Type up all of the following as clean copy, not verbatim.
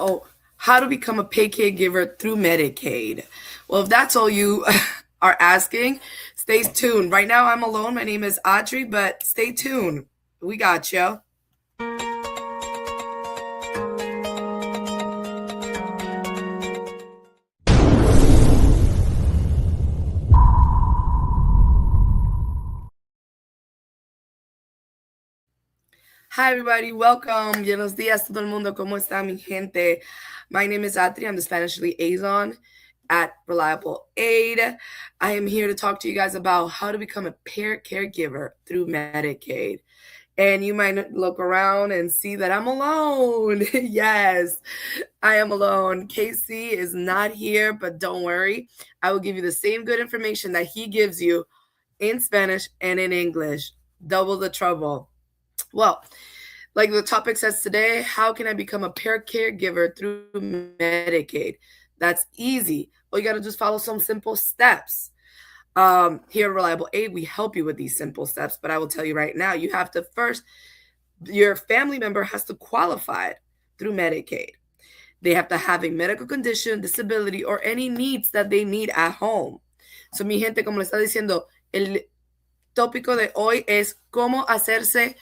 Oh, how to become a paid caregiver through Medicaid. Well, if that's all you are asking, stay tuned. Right now, I'm alone. My name is Audrey, but stay tuned. We got you. Hi, everybody. Welcome. Buenos días, todo el mundo. ¿Cómo está, mi gente? My name is Adri. I'm the Spanish liaison at Reliable Aid. I am here to talk to you guys about how to become a paid caregiver through Medicaid. And you might look around and see that I'm alone. Yes, I am alone. Casey is not here, but don't worry. I will give you the same good information that he gives you in Spanish and in English. Double the trouble. Well, like the topic says today, how can I become a paid caregiver through Medicaid? That's easy. All you got to do is follow some simple steps. Here at Reliable Aid, we help you with these simple steps, but I will tell you right now, you have to first, your family member has to qualify through Medicaid. They have to have a medical condition, disability, or any needs that they need at home. So, mi gente, como le está diciendo, el tópico de hoy es cómo hacerse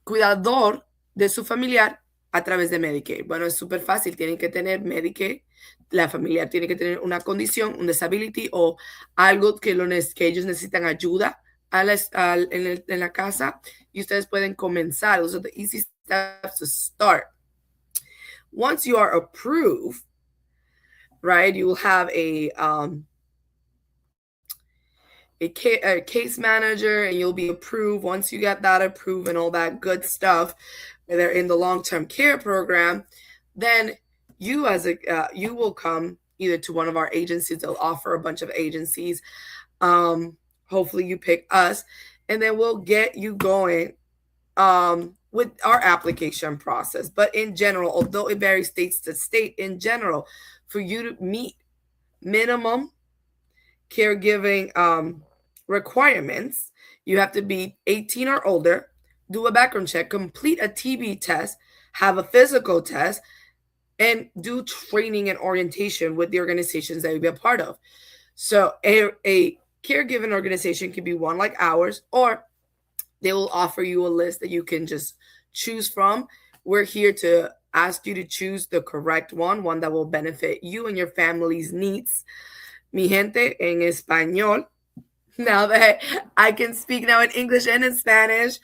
cuidador de su familiar a través de Medicaid. Bueno, es súper fácil, tienen que tener Medicaid, la familiar tiene que tener una condición, un disability o algo que ellos necesitan ayuda en la casa y ustedes pueden comenzar. Those are the easy steps to start. Once you are approved, right, you will have a case manager and you'll be approved. Once you get that approved and all that good stuff, they're in the long-term care program, then you you will come either to one of our agencies. They'll offer a bunch of agencies. Hopefully you pick us, and then we'll get you going with our application process. But in general, although it varies state to state, in general, for you to meet minimum caregiving requirements, you have to be 18 or older, do a background check, complete a TB test, have a physical test, and do training and orientation with the organizations that you'll be a part of. So a caregiving organization can be one like ours, or they will offer you a list that you can just choose from. We're here to ask you to choose the correct one that will benefit you and your family's needs. Mi gente, en español, now that I can speak now in English and in Spanish.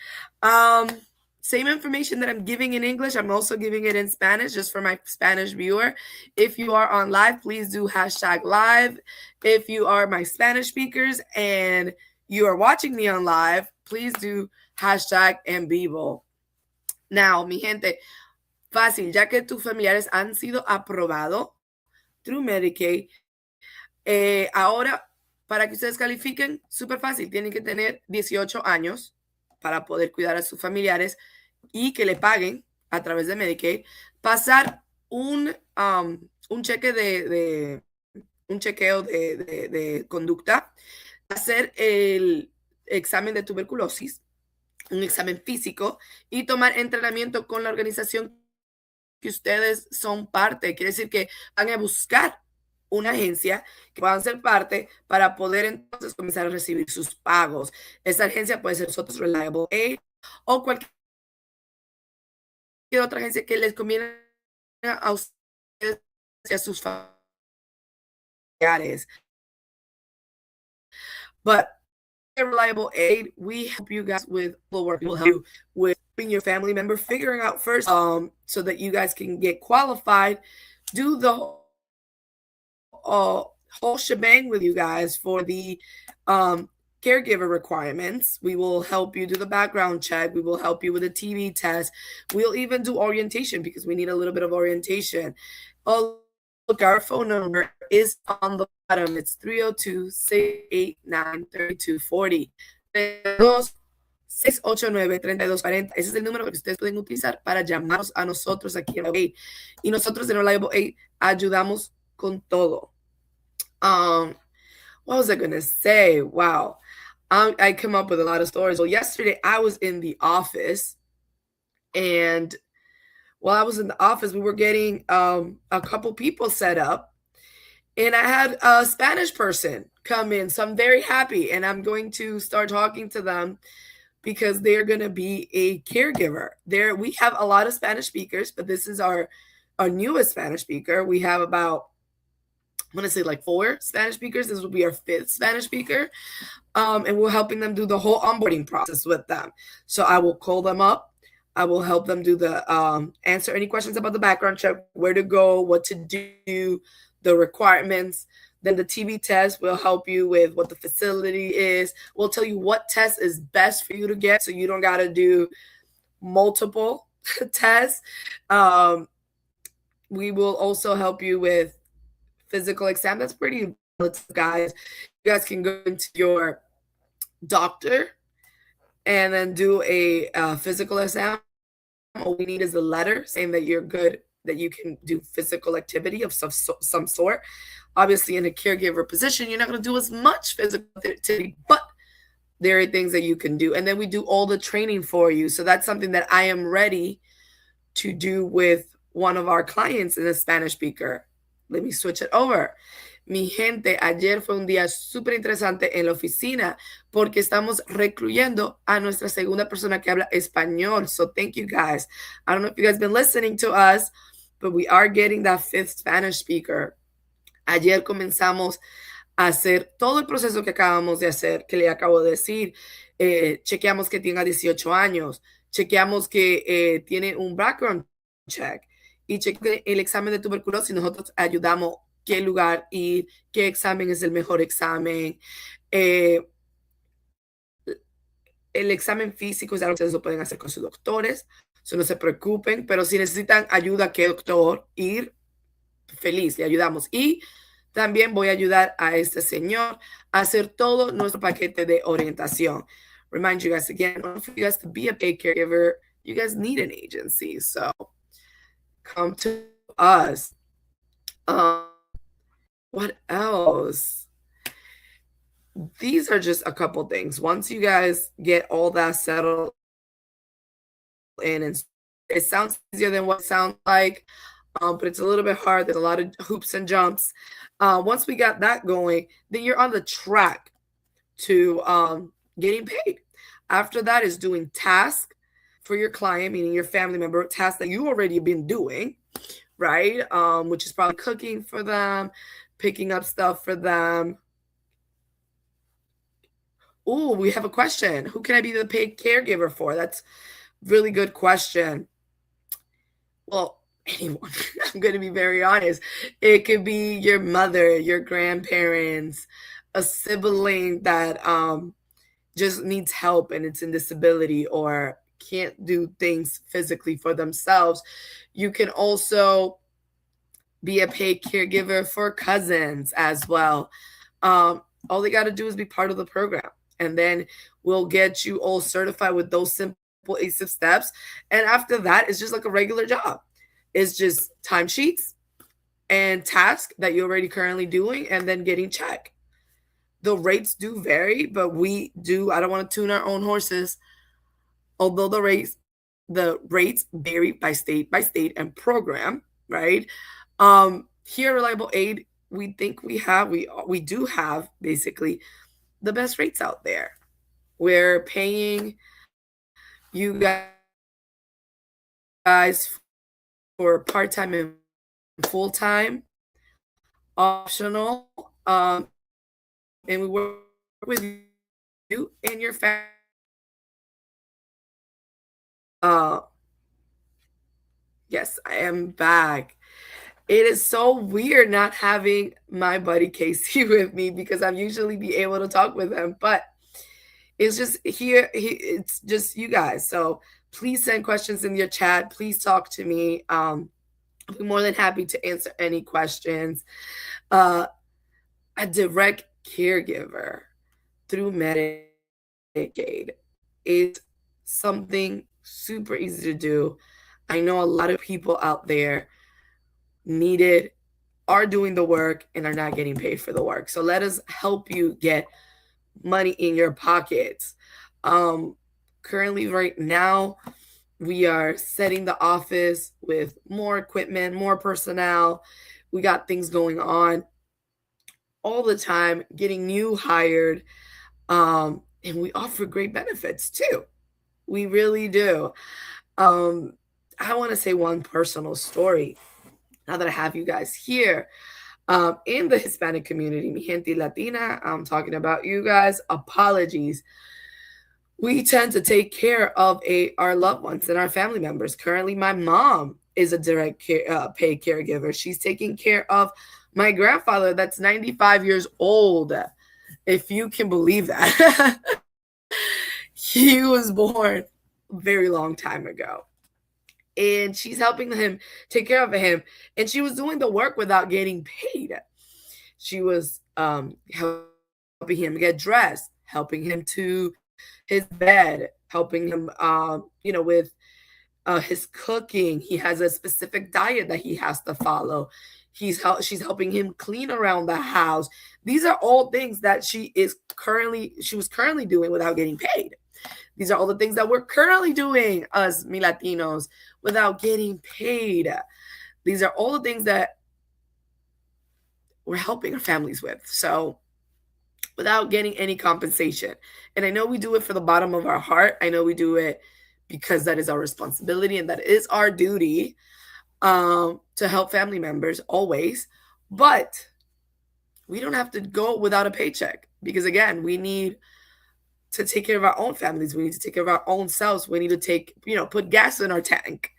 Same information that I'm giving in English, I'm also giving it in Spanish just for my Spanish viewer. If you are on live, please do #live. If you are my Spanish speakers and you are watching me on live, please do #en vivo. Now, mi gente, fácil, ya que tus familiares han sido aprobados through Medicaid, ahora, para que ustedes califiquen, súper fácil, tienen que tener 18 años para poder cuidar a sus familiares y que le paguen a través de Medicaid, pasar un chequeo de conducta, hacer el examen de tuberculosis, un examen físico y tomar entrenamiento con la organización que ustedes son parte. Quiere decir que van a buscar una agencia que puedan ser parte para poder entonces comenzar a recibir sus pagos. Esa agencia puede ser nosotros, Reliable Aid, o cualquier otra agencia que les conviene a ustedes y a sus familiares. But Reliable Aid, we help you guys with the work. We'll help you with your family member figuring out first, so that you guys can get qualified. Do the whole shebang with you guys for the caregiver requirements. We will help you do the background check. We will help you with a TB test. We'll even do orientation because we need a little bit of orientation. Oh, look, our phone number is on the bottom. It's 302-689-3240. 689-3240. Ese es el número que ustedes pueden utilizar para llamarnos a nosotros aquí en Reliable Aid. Y nosotros en Reliable Aid ayudamos con todo. What was I going to say? Wow. I come up with a lot of stories. Well, yesterday I was in the office and while I was in the office, we were getting a couple people set up, and I had a Spanish person come in. So I'm very happy, and I'm going to start talking to them because they're going to be a caregiver. There, we have a lot of Spanish speakers, but this is our newest Spanish speaker. We have about, I'm going to say like 4 Spanish speakers. This will be our 5th Spanish speaker. And we're helping them do the whole onboarding process with them. So I will call them up. I will help them do the answer any questions about the background check, where to go, what to do, the requirements. Then the TB test will help you with what the facility is. We'll tell you what test is best for you to get, so you don't got to do multiple tests. We will also help you with physical exam. That's pretty relative, guys. You guys can go into your doctor and then do a physical exam. All we need is a letter saying that you're good, that you can do physical activity of some sort. Obviously, in a caregiver position, you're not going to do as much physical activity, but there are things that you can do. And then we do all the training for you. So that's something that I am ready to do with one of our clients in a Spanish speaker. Let me switch it over. Mi gente, ayer fue un día súper interesante en la oficina porque estamos recluyendo a nuestra segunda persona que habla español. So thank you guys. I don't know if you guys been listening to us, but we are getting that 5th Spanish speaker. Ayer comenzamos a hacer todo el proceso que acabamos de hacer, que le acabo de decir. Chequeamos que tenga 18 años, chequeamos que tiene un background check y chequeamos el examen de tuberculosis. Nosotros ayudamos qué lugar ir, qué examen es el mejor examen. El examen físico es algo que ustedes lo pueden hacer con sus doctores, so no se preocupen, pero si necesitan ayuda, ¿qué doctor? Ir, feliz, le ayudamos. Y también voy a ayudar a este señor a hacer todo nuestro paquete de orientación. Remind you guys again, for you guys to be a paid caregiver, you guys need an agency. So come to us. What else? These are just a couple things. Once you guys get all that settled in, and it sounds easier than what it sounds like, but it's a little bit hard. There's a lot of hoops and jumps. Once we got that going, then you're on the track to getting paid. After that is doing tasks for your client, meaning your family member, tasks that you already been doing, right? Which is probably cooking for them, picking up stuff for them. Oh, we have a question. Who can I be the paid caregiver for? That's a really good question. Well, anyone. I'm going to be very honest. It could be your mother, your grandparents, a sibling that just needs help and it's in disability or can't do things physically for themselves. You can also be a paid caregiver for cousins as well. All they got to do is be part of the program, and then we'll get you all certified with those simple ASIP steps. And after that, it's just like a regular job. It's just timesheets and tasks that you're already currently doing and then getting checked. The rates do vary, but we do, I don't want to tune our own horses, although the rates vary by state and program, right? Here at Reliable Aid, we think we do have basically the best rates out there. We're paying you guys for part-time and full-time, optional, and we work with you and your family. Yes, I am back. It is so weird not having my buddy Casey with me because I'm usually be able to talk with him, but it's just it's just you guys. So please send questions in your chat. Please talk to me. I'll be more than happy to answer any questions. A direct caregiver through Medicaid is something super easy to do. I know a lot of people out there need it, are doing the work, and are not getting paid for the work. So let us help you get money in your pockets. Currently, right now, We are setting the office with more equipment, more personnel. We got things going on all the time, getting new hired. And we offer great benefits too. We really do. Um, I want to say one personal story now that I have you guys here. In the Hispanic community, mi gente Latina, I'm talking about you guys. Apologies. We tend to take care of our loved ones and our family members. Currently, my mom is a direct paid caregiver. She's taking care of my grandfather that's 95 years old, if you can believe that. He was born a very long time ago. And she's helping him take care of him. And she was doing the work without getting paid. She was helping him get dressed, helping him to his bed, helping him, with his cooking. He has a specific diet that he has to follow. She's helping him clean around the house. These are all things that she was currently doing without getting paid. These are all the things that we're currently doing, us mi Latinos, without getting paid. These are all the things that we're helping our families with. So without getting any compensation. And I know we do it for the bottom of our heart. I know we do it because that is our responsibility and that is our duty, to help family members always. But we don't have to go without a paycheck because, again, we need to take care of our own families. We need to take care of our own selves. We need to put gas in our tank,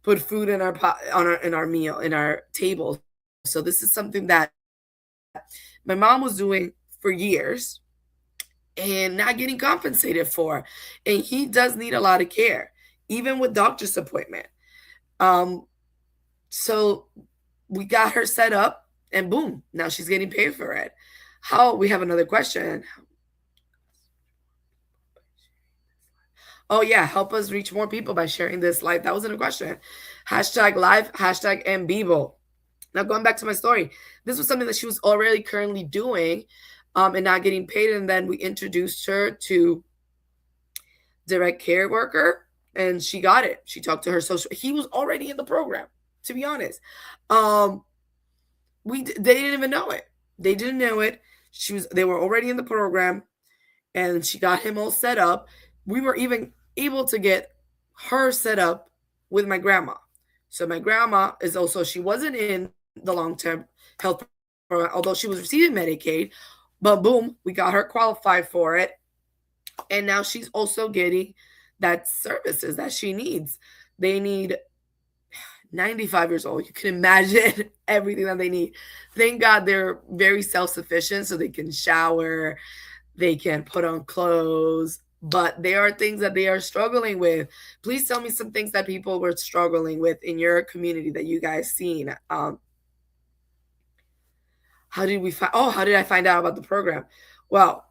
put food in our pot, in our meal, in our table. So this is something that my mom was doing for years and not getting compensated for. And he does need a lot of care, even with doctor's appointment. So we got her set up and boom, now she's getting paid for it. We have another question. Oh yeah, help us reach more people by sharing this live. That wasn't a question. #live, #en vivo. Now going back to my story, this was something that she was already currently doing, and not getting paid. And then we introduced her to direct care worker, and she got it. She talked to her social. He was already in the program, to be honest. They didn't even know it. They didn't know it. They were already in the program, and she got him all set up. We were even able to get her set up with my grandma. So my grandma she wasn't in the long-term health program, although she was receiving Medicaid, but boom, we got her qualified for it. And now she's also getting that services that she needs. They need 95 years old. You can imagine everything that they need. Thank God they're very self-sufficient, so they can shower, they can put on clothes, but there are things that they are struggling with. Please tell me some things that people were struggling with in your community that you guys seen. How did I find out about the program? Well,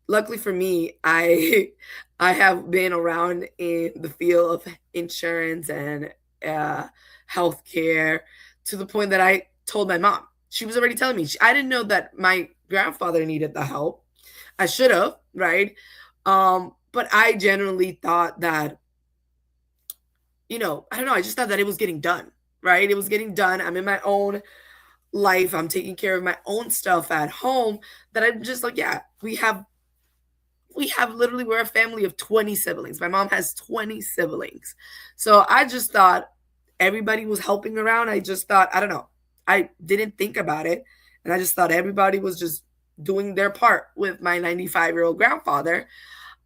luckily for me, I have been around in the field of insurance and healthcare to the point that I told my mom. She was already telling me. I didn't know that my grandfather needed the help. I should have, right? But I generally thought that, I don't know. I just thought that it was getting done, right? It was getting done. I'm in my own life. I'm taking care of my own stuff at home. That I'm just like, yeah, we have literally, we're a family of 20 siblings. My mom has 20 siblings. So I just thought everybody was helping around. I just thought, I don't know. I didn't think about it. And I just thought everybody was just doing their part with my 95-year-old grandfather.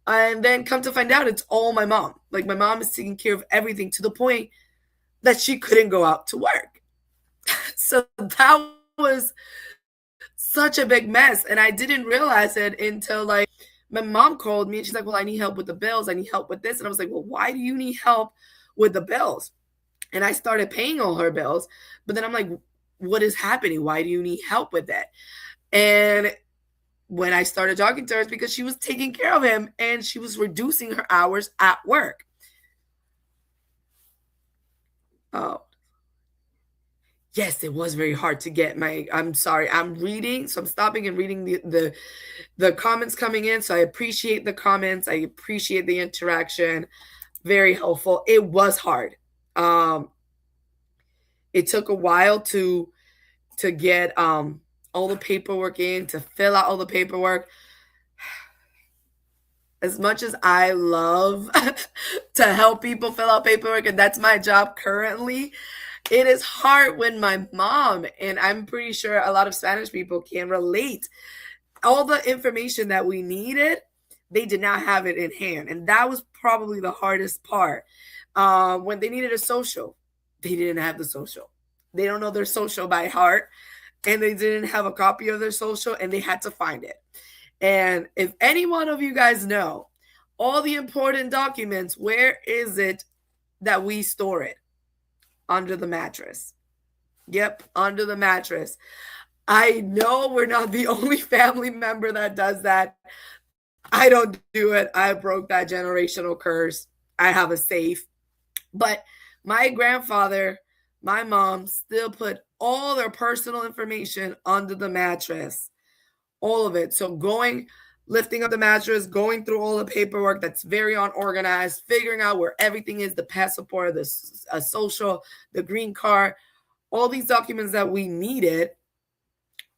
And then come to find out, it's all my mom. Like, my mom is taking care of everything to the point that she couldn't go out to work. So that was such a big mess. And I didn't realize it until, like, my mom called me and she's like, well, I need help with the bills. I need help with this. And I was like, well, why do you need help with the bills? And I started paying all her bills. But then I'm like, what is happening? Why do you need help with that? And when I started talking to her, it's because she was taking care of him and she was reducing her hours at work. Oh, yes, it was very hard to get I'm sorry, I'm reading, so I'm stopping and reading the comments coming in. So I appreciate the comments. I appreciate the interaction. very helpful. It was hard. It took a while to get all the paperwork in, to fill out all the paperwork. As much as I love to help people fill out paperwork, and that's my job currently, it is hard when my mom, and I'm pretty sure a lot of Spanish people can relate, all the information that we needed, they did not have it in hand. And that was probably the hardest part. When they needed a social, they didn't have the social. They don't know their social by heart, and they didn't have a copy of their social, and they had to find it. And if any one of you guys know all the important documents, where is it that we store it? Under the mattress. Yep, under the mattress. I know we're not the only family member that does that. I don't do it. I broke that generational curse. I have a safe. But my grandfather, my mom still put all their personal information under the mattress. All of it. So lifting up the mattress, going through all the paperwork that's very unorganized, figuring out where everything is, the passport, the social, the green card, all these documents that we needed,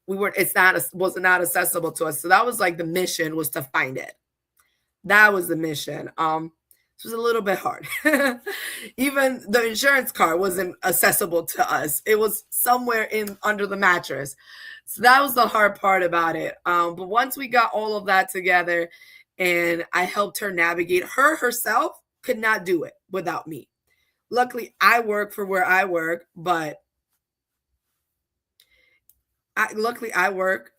was not accessible to us. So that was like the mission, was to find it. That was the mission. It was a little bit hard. Even the insurance card wasn't accessible to us. It was somewhere under the mattress. So that was the hard part about it. But once we got all of that together and I helped her navigate, herself could not do it without me. Luckily, I work for where I work, but I work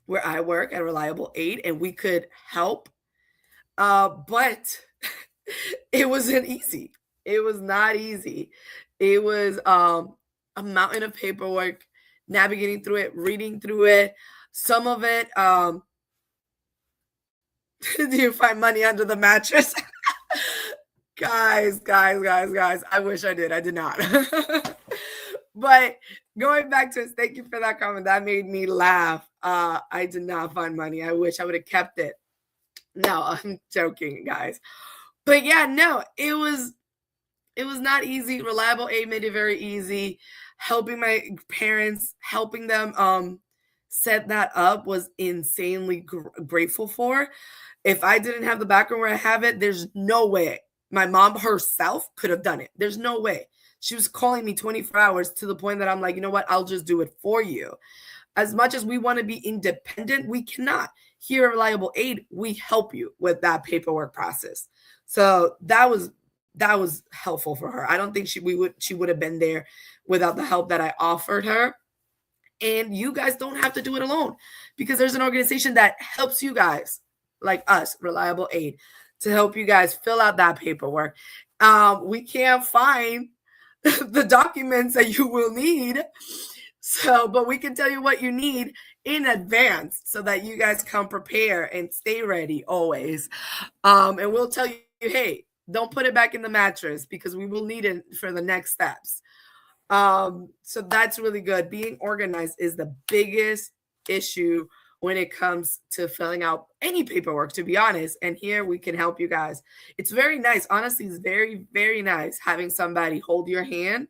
where I work at Reliable Aid, and we could help. But it wasn't easy. It was not easy. It was a mountain of paperwork, navigating through it, reading through it. Some of it, do you find money under the mattress? Guys, I wish I did. I did not. But going back to it, thank you for that comment. That made me laugh. I did not find money. I wish I would have kept it. No, I'm joking, guys. But yeah, no, it was not easy. Reliable Aid made it very easy. Helping my parents, helping them set that up was insanely grateful for. If I didn't have the background where I have it, there's no way my mom herself could have done it. There's no way. She was calling me 24 hours to the point that I'm like, you know what? I'll just do it for you. As much as we want to be independent, we cannot. Here at Reliable Aid, we help you with that paperwork process. So that was helpful for her. I don't think she would have been there without the help that I offered her. And you guys don't have to do it alone, because there's an organization that helps you guys, like us, Reliable Aid, to help you guys fill out that paperwork. We can't find the documents that you will need. But we can tell you what you need in advance so that you guys come prepare and stay ready always. And we'll tell you, hey, don't put it back in the mattress because we will need it for the next steps. So that's really good. Being organized is the biggest issue when it comes to filling out any paperwork, to be honest. And here we can help you guys. It's very nice. Honestly, it's very, very nice having somebody hold your hand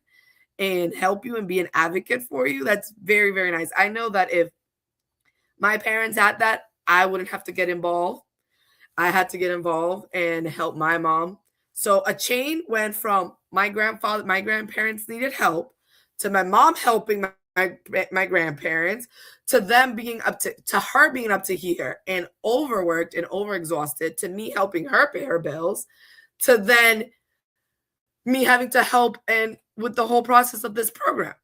and help you and be an advocate for you. That's very, very nice. I know that if my parents had that, I wouldn't have to get involved. I had to get involved and help my mom. So a chain went from my grandparents needed help, to my mom helping my grandparents, to them being her being up to here and overworked and overexhausted, to me helping her pay her bills, to then me having to help and with the whole process of this program.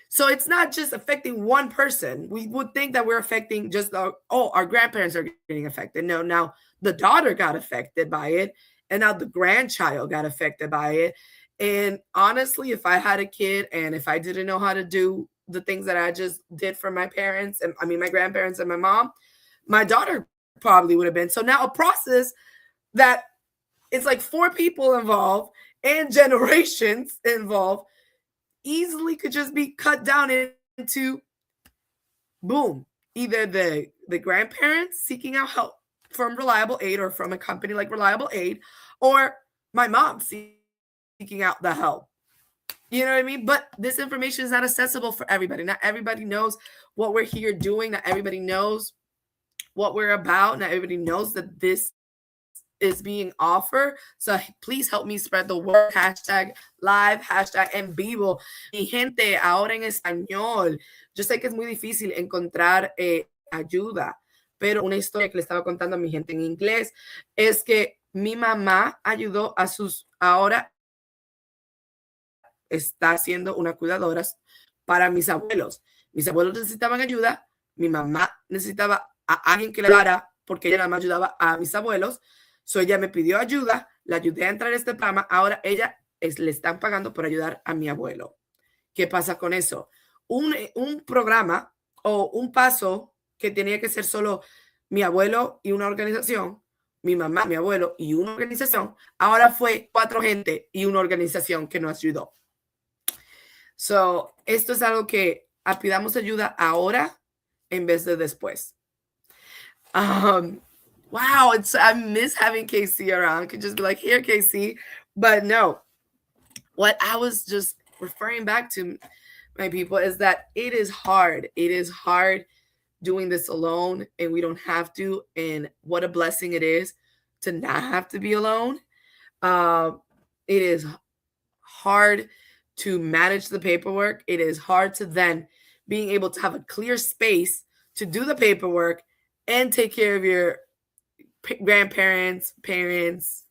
So it's not just affecting one person. We would think that we're affecting just our grandparents are getting affected. No, now the daughter got affected by it, and now the grandchild got affected by it. And honestly, if I had a kid and if I didn't know how to do the things that I just did for my parents, and my grandparents and my mom, my daughter probably would have been. So now a process that it's like 4 people involved and generations involved easily could just be cut down into, boom, either the grandparents seeking out help from Reliable Aid or from a company like Reliable Aid, or my mom seeking out the help. You know what I mean? But this information is not accessible for everybody. Not everybody knows what we're here doing. Not everybody knows what we're about. Not everybody knows that this is being offered. So please help me spread the word. Hashtag live, hashtag en vivo. Mi gente, ahora en español. Yo sé que es muy difícil encontrar ayuda, pero una historia que le estaba contando a mi gente en inglés es que mi mamá ayudó a sus, ahora está siendo una cuidadora para mis abuelos. Mis abuelos necesitaban ayuda, mi mamá necesitaba a alguien que le ayudara porque ella nada más ayudaba a mis abuelos. So ella me pidió ayuda, la ayudé a entrar a este programa, ahora ella le están pagando por ayudar a mi abuelo. ¿Qué pasa con eso? Un programa o un paso que tenía que ser solo mi abuelo y una organización, mi mamá, mi abuelo y una organización, ahora fue 4 gente y una organización que nos ayudó. So, esto es algo que pidamos ayuda ahora en vez de después. Wow, I miss having Casey around. I could just be like, here, Casey. But no, what I was just referring back to, my people, is that it is hard. It is hard doing this alone, and we don't have to. And what a blessing it is to not have to be alone. It is hard to manage the paperwork. It is hard to then being able to have a clear space to do the paperwork and take care of your grandparents, parents,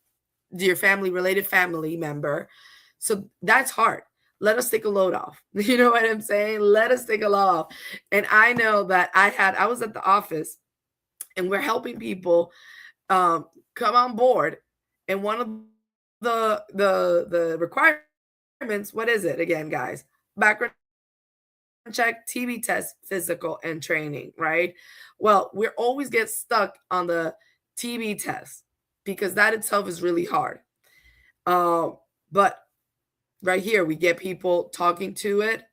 your related family member. So that's hard. Let us take a load off. You know what I'm saying? Let us take a load off. And I know that I was at the office and we're helping people come on board. And one of the requirements, what is it again, guys? Background check, TB test, physical, and training, right? Well, we always get stuck on the TB test because that itself is really hard. But right here, we get people talking to it.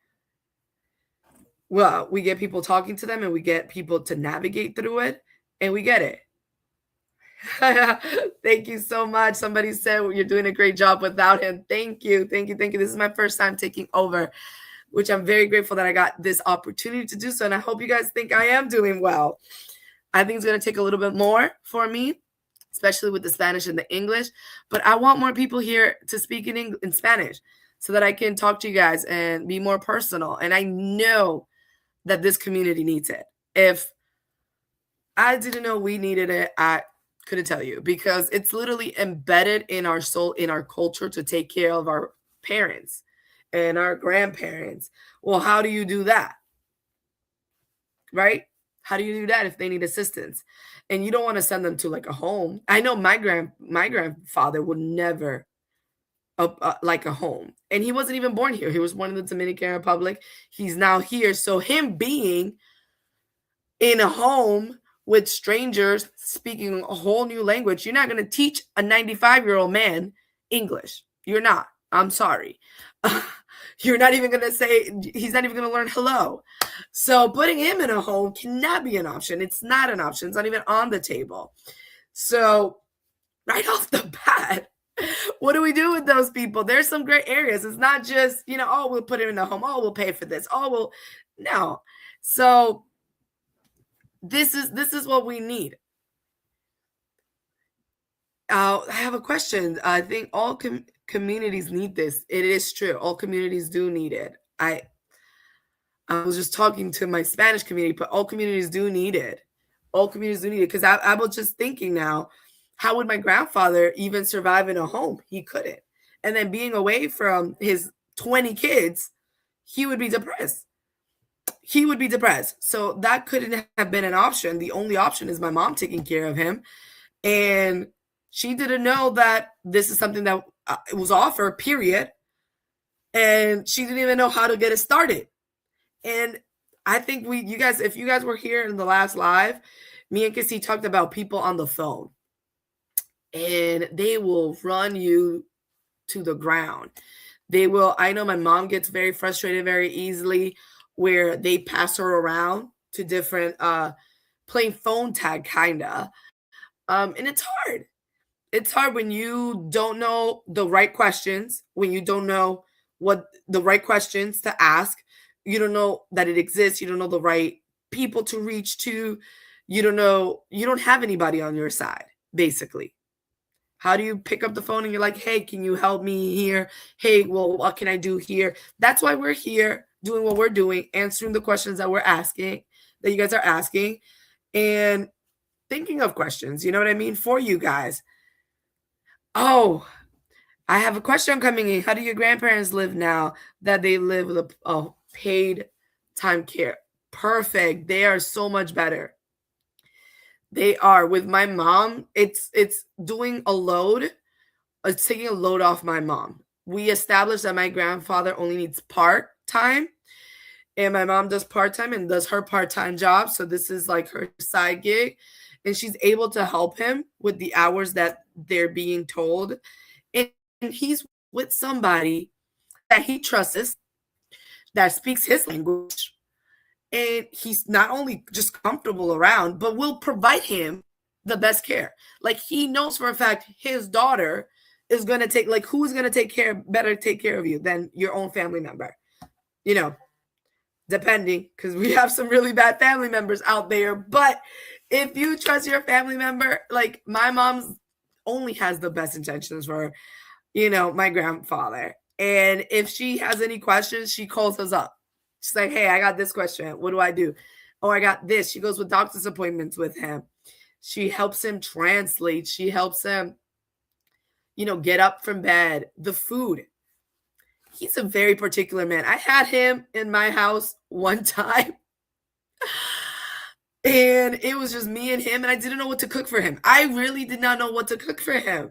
Well, we get people talking to them and we get people to navigate through it and we get it. Thank you so much. Somebody said you're doing a great job without him. Thank you. Thank you. Thank you. This is my first time taking over, which I'm very grateful that I got this opportunity to do so. And I hope you guys think I am doing well. I think it's going to take a little bit more for me, especially with the Spanish and the English. But I want more people here to speak in Spanish so that I can talk to you guys and be more personal. And I know that this community needs it. If I didn't know we needed it, I couldn't tell you, because it's literally embedded in our soul, in our culture, to take care of our parents and our grandparents. Well, how do you do that? Right? How do you do that if they need assistance? And you don't want to send them to like a home. I know my grandfather would never like a home. And he wasn't even born here. He was born in the Dominican Republic. He's now here. So him being in a home with strangers speaking a whole new language, you're not going to teach a 95-year-old man English. You're not. I'm sorry. You're not even going to say, he's not even going to learn hello. So putting him in a home cannot be an option. It's not an option. It's not even on the table. So right off the bat, what do we do with those people? There's some great areas. It's not just, oh, we'll put him in a home. Oh, we'll pay for this. No. So this is what we need. I have a question. I think all communities need this. It is true. All communities do need it. I was just talking to my Spanish community, but all communities do need it. All communities do need it. Because I was just thinking now, how would my grandfather even survive in a home? He couldn't. And then being away from his 20 kids, he would be depressed. He would be depressed. So that couldn't have been an option. The only option is my mom taking care of him. And she didn't know that this is something that was offered, period. And she didn't even know how to get it started. And I think if you guys were here in the last live, me and Kissy talked about people on the phone. And they will run you to the ground. I know my mom gets very frustrated very easily, where they pass her around to different playing phone tag, kind of. And it's hard. It's hard when you don't know the right questions, when you don't know what the right questions to ask. You don't know that it exists. You don't know the right people to reach to. You don't know, you don't have anybody on your side, basically. How do you pick up the phone and you're like, hey, can you help me here? Hey, well, what can I do here? That's why we're here doing what we're doing, answering the questions that we're asking, that you guys are asking, and thinking of questions, you know what I mean, for you guys. Oh, I have a question coming in. How do your grandparents live now that they live with a paid time care? Perfect. They are so much better. They are. With my mom, it's doing a load. It's taking a load off my mom. We established that my grandfather only needs part-time, and my mom does part-time and does her part-time job. So this is like her side gig, and she's able to help him with the hours that they're being told. And he's with somebody that he trusts, that speaks his language, and he's not only just comfortable around, but will provide him the best care. Like, he knows for a fact his daughter is going to take, like, who's going to take care of you than your own family member, you know, depending, because we have some really bad family members out there. But if you trust your family member, like, my mom's only has the best intentions for, my grandfather. And if she has any questions, she calls us up. She's like, hey, I got this question. What do I do? Oh, I got this. She goes with doctor's appointments with him. She helps him translate. She helps him, get up from bed. The food. He's a very particular man. I had him in my house one time, and it was just me and him, and I didn't know what to cook for him. I really did not know what to cook for him. I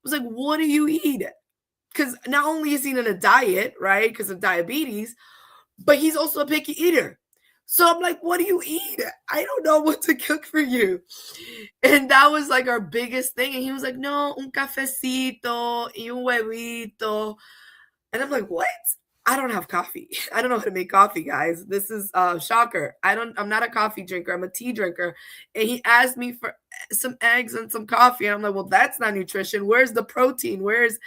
was like, what do you eat? Because not only is he on a diet, right, because of diabetes, but he's also a picky eater. So I'm like, what do you eat? I don't know what to cook for you. And that was like our biggest thing. And he was like, no, un cafecito y un huevito. And I'm like, what? I don't have coffee. I don't know how to make coffee, guys. This is a shocker. I'm not a coffee drinker. I'm a tea drinker. And he asked me for some eggs and some coffee. And I'm like, well, that's not nutrition. Where's the protein? Where's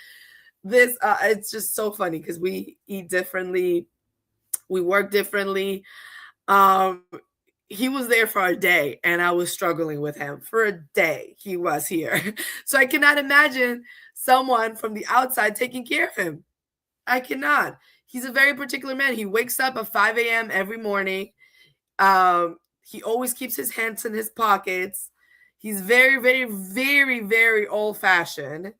this? It's just so funny because we eat differently. We work differently. He was there for a day, and I was struggling with him for a day. He was here. So I cannot imagine someone from the outside taking care of him. I cannot. He's a very particular man. He wakes up at 5 a.m. every morning. He always keeps his hands in his pockets. He's very, very, very, very old-fashioned.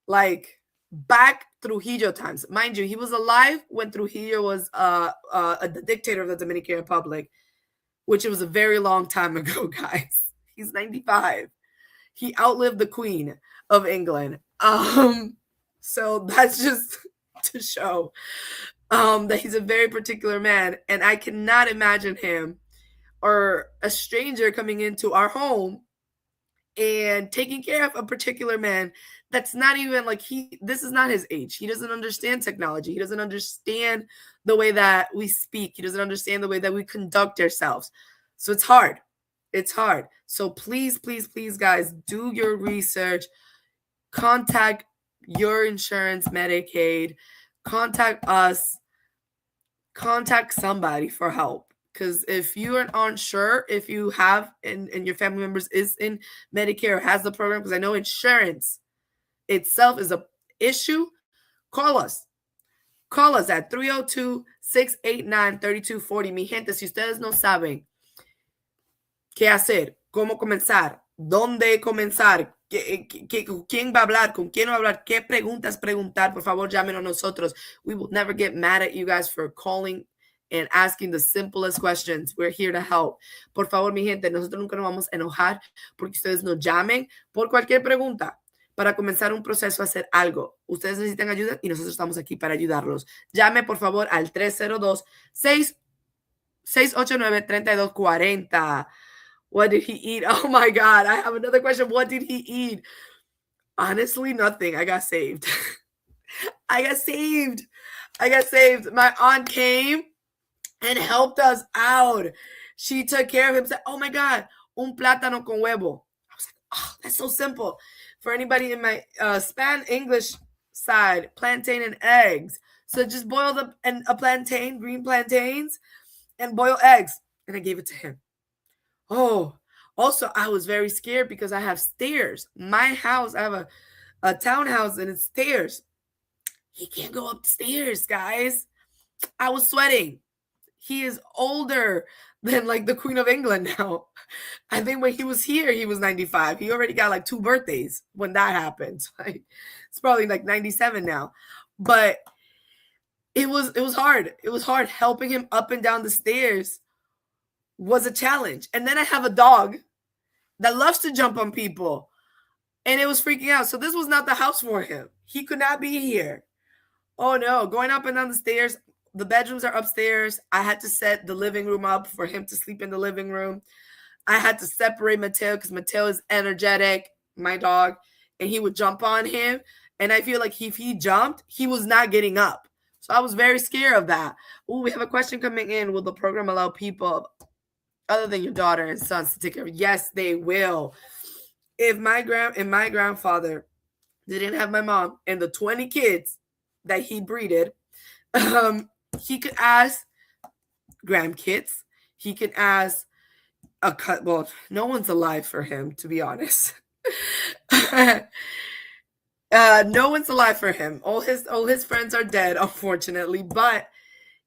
Like, back Trujillo times. Mind you, he was alive when Trujillo was the dictator of the Dominican Republic, which it was a very long time ago, guys. He's 95. He outlived the Queen of England. So that's just to show that he's a very particular man, and I cannot imagine him or a stranger coming into our home and taking care of a particular man that's not even like this is not his age. He doesn't understand technology. He doesn't understand the way that we speak. He doesn't understand the way that we conduct ourselves. So it's hard. It's hard. So please, please, please, guys, do your research. Contact your insurance, Medicaid. Contact us. Contact somebody for help. Because if you aren't sure if you have and your family members is in Medicare or has the program, because I know insurance itself is a issue, call us. Call us at 302-689-3240. Mi gente, si ustedes no saben qué hacer, cómo comenzar, dónde comenzar, quién va a hablar, con quién va a hablar, qué preguntas preguntar, por favor, llámenos a nosotros. We will never get mad at you guys for calling and asking the simplest questions. We're here to help. Por favor, mi gente, nosotros nunca nos vamos a enojar porque ustedes nos llamen por cualquier pregunta para comenzar un proceso a hacer algo. Ustedes necesitan ayuda y nosotros estamos aquí para ayudarlos. Llame, por favor, al 302-689-3240. What did he eat? Oh, my God. I have another question. What did he eat? Honestly, nothing. I got saved. I got saved. My aunt came and helped us out. She took care of him. Said, oh my God, un plátano con huevo. I was like, oh, that's so simple. For anybody in my English side, plantain and eggs. So just boiled up a plantain, green plantains, and boil eggs. And I gave it to him. Oh, also, I was very scared because I have stairs. My house, I have a townhouse and it's stairs. He can't go up the stairs, guys. I was sweating. He is older than like the Queen of England now. I think when he was here, he was 95. He already got like 2 birthdays when that happened. Like, it's probably like 97 now. But it was hard. It was hard. Helping him up and down the stairs was a challenge. And then I have a dog that loves to jump on people. And it was freaking out. So this was not the house for him. He could not be here. Oh no, going up and down the stairs. The bedrooms are upstairs. I had to set the living room up for him to sleep in the living room. I had to separate Mateo because Mateo is energetic, my dog, and he would jump on him. And I feel like if he jumped, he was not getting up. So I was very scared of that. Oh, we have a question coming in. Will the program allow people other than your daughter and sons to take care of? Yes, they will. If my grandfather didn't have my mom and the 20 kids that he breeded, he could ask grandkids. He could ask well, no one's alive for him, to be honest. No one's alive for him. All his friends are dead, unfortunately. But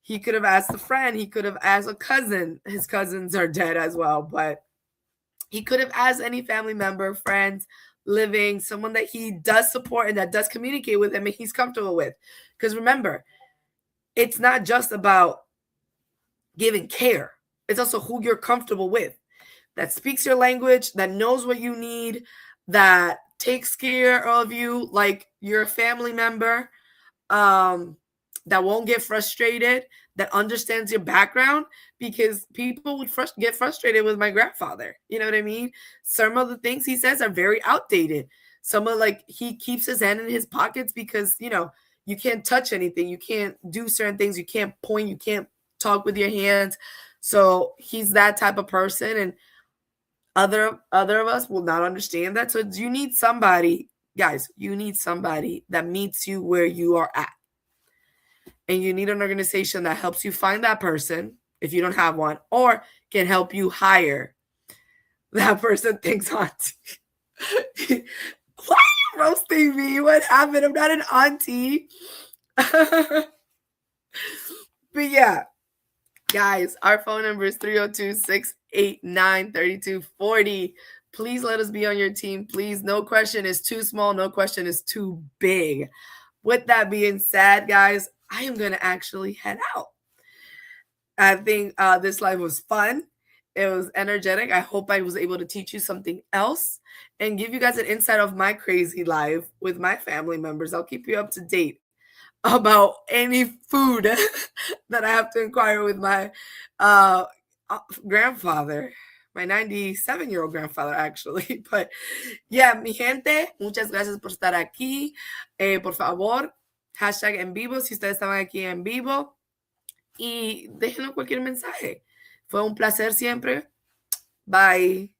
he could have asked a friend. He could have asked a cousin. His cousins are dead as well. But he could have asked any family member, friends, living, someone that he does support and that does communicate with him and he's comfortable with. Because remember, it's not just about giving care. It's also who you're comfortable with, that speaks your language, that knows what you need, that takes care of you like you're a family member, that won't get frustrated, that understands your background, because people would get frustrated with my grandfather. You know what I mean? Some of the things he says are very outdated. Some of he keeps his hand in his pockets because, you can't touch anything. You can't do certain things. You can't point. You can't talk with your hands. So he's that type of person. And other of us will not understand that. So you need somebody, guys, you need somebody that meets you where you are at. And you need an organization that helps you find that person if you don't have one, or can help you hire that person. Thanks, auntie. Why are you roasting me? What happened? I'm not an auntie. But yeah, guys, our phone number is 302-689-3240. Please let us be on your team. Please, no question is too small. No question is too big. With that being said, guys, I am going to actually head out. I think this live was fun. It was energetic. I hope I was able to teach you something else and give you guys an insight of my crazy life with my family members. I'll keep you up to date about any food that I have to inquire with my grandfather, my 97-year-old grandfather, actually. But yeah, mi gente, muchas gracias por estar aquí. Por favor, hashtag en vivo si ustedes estaban aquí en vivo. Y déjenos cualquier mensaje. Fue un placer siempre. Bye.